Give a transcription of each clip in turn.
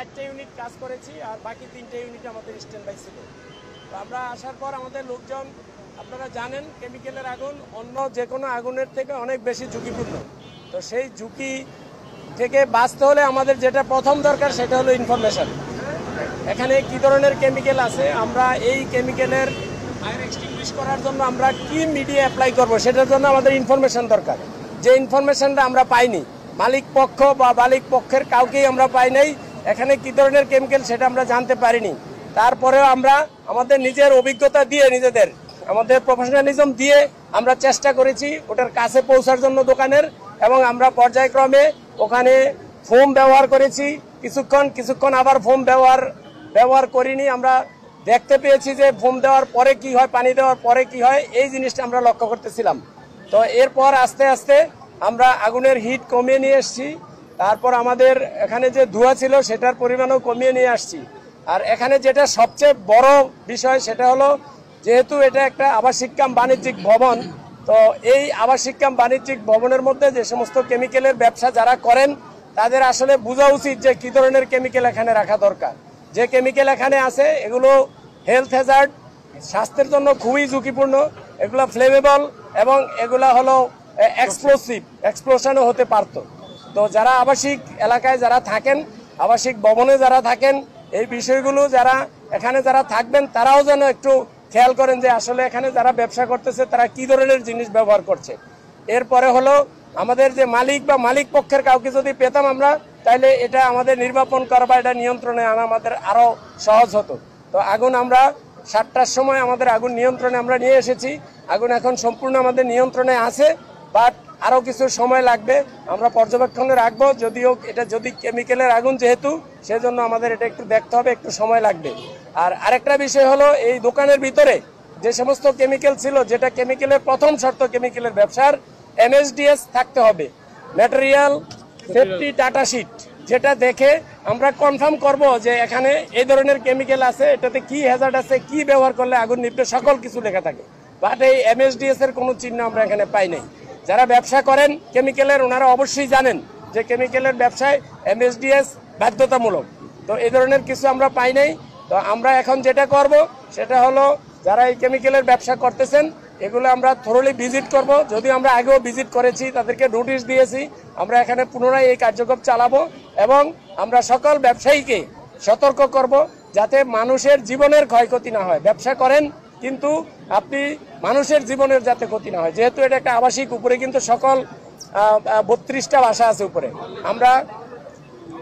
4টে unit কাজ করেছি, আর বাকি 3টে ইউনিট আমাদের স্ট্যান্ড বাই ছিল। তো আমরা আসার পর আমাদের লোকজন, আপনারা জানেন কেমিক্যালের আগুন অন্য যে কোনো আগুনের থেকে অনেক বেশি ঝুঁকিপূর্ণ। তো সেই ঝুঁকি থেকে বাঁচতে হলে আমাদের যেটা প্রথম দরকার সেটা হলো ইনফরমেশন। এখানে কি ধরনের কেমিক্যাল আছে, আমরা এই কেমিক্যালের ফায়ার এক্সটিংগুইশ করার জন্য আমরা কি মিডিয়া অ্যাপ্লাই করব, সেটার জন্য আমাদের ইনফরমেশন দরকার। যে ইনফরমেশনটা আমরা পাইনি, মালিক পক্ষ বা মালিক পক্ষের কাউকেই আমরা পাই নাই। এখানে কি ধরনের কেমিক্যাল সেটা আমরা জানতে পারিনি। তারপরেও আমরা আমাদের নিজের অভিজ্ঞতা দিয়ে, নিজেদের আমাদের প্রফেশনালিজম দিয়ে আমরা চেষ্টা করেছি ওটার কাছে পৌঁছার জন্য দোকানের, এবং আমরা পর্যায়ক্রমে ওখানে ফোম ব্যবহার করেছি কিছুক্ষণ আবার ফোম ব্যবহার করিনি। আমরা দেখতে পেয়েছি যে ফোম দেওয়ার পরে কি হয়, পানি দেওয়ার পরে কি হয়, এই জিনিসটা আমরা লক্ষ্য করতেছিলাম। তো এরপর আস্তে আস্তে আমরা আগুনের হিট কমিয়ে নিয়ে এসেছি। তারপর আমাদের এখানে যে ধোঁয়া ছিল সেটার পরিমাণও কমিয়ে নিয়ে আসছি। আর এখানে যেটা সবচেয়ে বড় বিষয় সেটা হলো, যেহেতু এটা একটা আবাসিক কাম বাণিজ্যিক ভবন, তো এই আবাসিক কাম বাণিজ্যিক ভবনের মধ্যে যে সমস্ত কেমিক্যালের ব্যবসা যারা করেন তাদের আসলে বোঝা উচিত যে কী ধরনের কেমিক্যাল এখানে রাখা দরকার। যে কেমিক্যাল এখানে আছে এগুলো হেলথ হ্যাজার্ড, স্বাস্থ্যের জন্য খুবই ঝুঁকিপূর্ণ, এগুলো ফ্লেমেবল এবং এগুলা হলো এক্সপ্লোশনও হতে পারত। তো যারা আবাসিক এলাকায় যারা থাকেন, আবাসিক ভবনে যারা থাকেন, এই বিষয়গুলো যারা এখানে যারা থাকবেন তারাও যেন একটু খেয়াল করেন যে আসলে এখানে যারা ব্যবসা করতেছে তারা কি ধরনের জিনিস ব্যবহার করছে। এরপরে হলো আমাদের যে মালিক বা মালিক পক্ষের কাউকে যদি পেতাম আমরা, তাহলে এটা আমাদের নির্বাপন করা বা এটা নিয়ন্ত্রণে আনা আমাদের আরও সহজ হতো। তো আগুন আমরা 7টার সময় আমাদের আগুন নিয়ন্ত্রণে আমরা নিয়ে এসেছি। আগুন এখন সম্পূর্ণ আমাদের নিয়ন্ত্রণে আছে, বাট আরও কিছু সময় লাগবে, আমরা পর্যবেক্ষণে রাখবো। যদিও এটা যদি কেমিক্যালের আগুন যেহেতু, সেজন্য আমাদের এটা একটু দেখতে হবে, একটু সময় লাগবে। আর আরেকটা বিষয় হলো, এই দোকানের ভিতরে যে সমস্ত কেমিক্যাল ছিল, যেটা কেমিক্যালের প্রথম শর্ত কেমিক্যালের ব্যবসার, MSDS থাকতে হবে, ম্যাটেরিয়াল সেফটি ডাটা শিট, যেটা দেখে আমরা কনফার্ম করব যে এখানে এই ধরনের কেমিক্যাল আছে, এটাতে কি হ্যাজার্ড আছে, কি ব্যবহার করলে আগুন নিভবে, সকল কিছু লেখা থাকে। বাট এই MSDS এর কোনো চিহ্ন আমরা এখানে পাই নাই। যারা ব্যবসা করেন কেমিক্যালের, ওনারা অবশ্যই জানেন যে কেমিক্যালের ব্যবসায় MSDS বাধ্যতামূলক। তো এই ধরনের কিছু আমরা পাই নাই। তো আমরা এখন যেটা করব সেটা হলো, যারা এই কেমিক্যালের ব্যবসা করতেছেন এগুলো আমরা থরলি ভিজিট করব। যদিও আমরা আগেও ভিজিট করেছি, তাদেরকে নোটিশ দিয়েছি। আমরা এখানে পুনরায় এই কার্যক্রম চালাবো এবং আমরা সকল ব্যবসায়ীকে সতর্ক করব যাতে মানুষের জীবনের ক্ষয়ক্ষতি না হয়। ব্যবসা করেন কিন্তু আপনি মানুষের জীবনের যাতে ক্ষতি না হয়। যেহেতু এটা একটা আবাসিক, উপরে কিন্তু সকল 32টা বাসা আছে, উপরে আমরা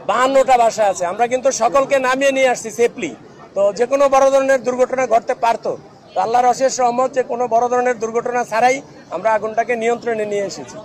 52টা বাসা আছে, আমরা কিন্তু সকলকে নামিয়ে নিয়ে আসছি সেফলি। তো যে কোনো বড় ধরনের দুর্ঘটনা ঘটতে পারতো। তো আল্লাহর অশেষ রহমত যে কোনো বড় ধরনের দুর্ঘটনা ছাড়াই আমরা আগুনটাকে নিয়ন্ত্রণে নিয়ে এসেছি।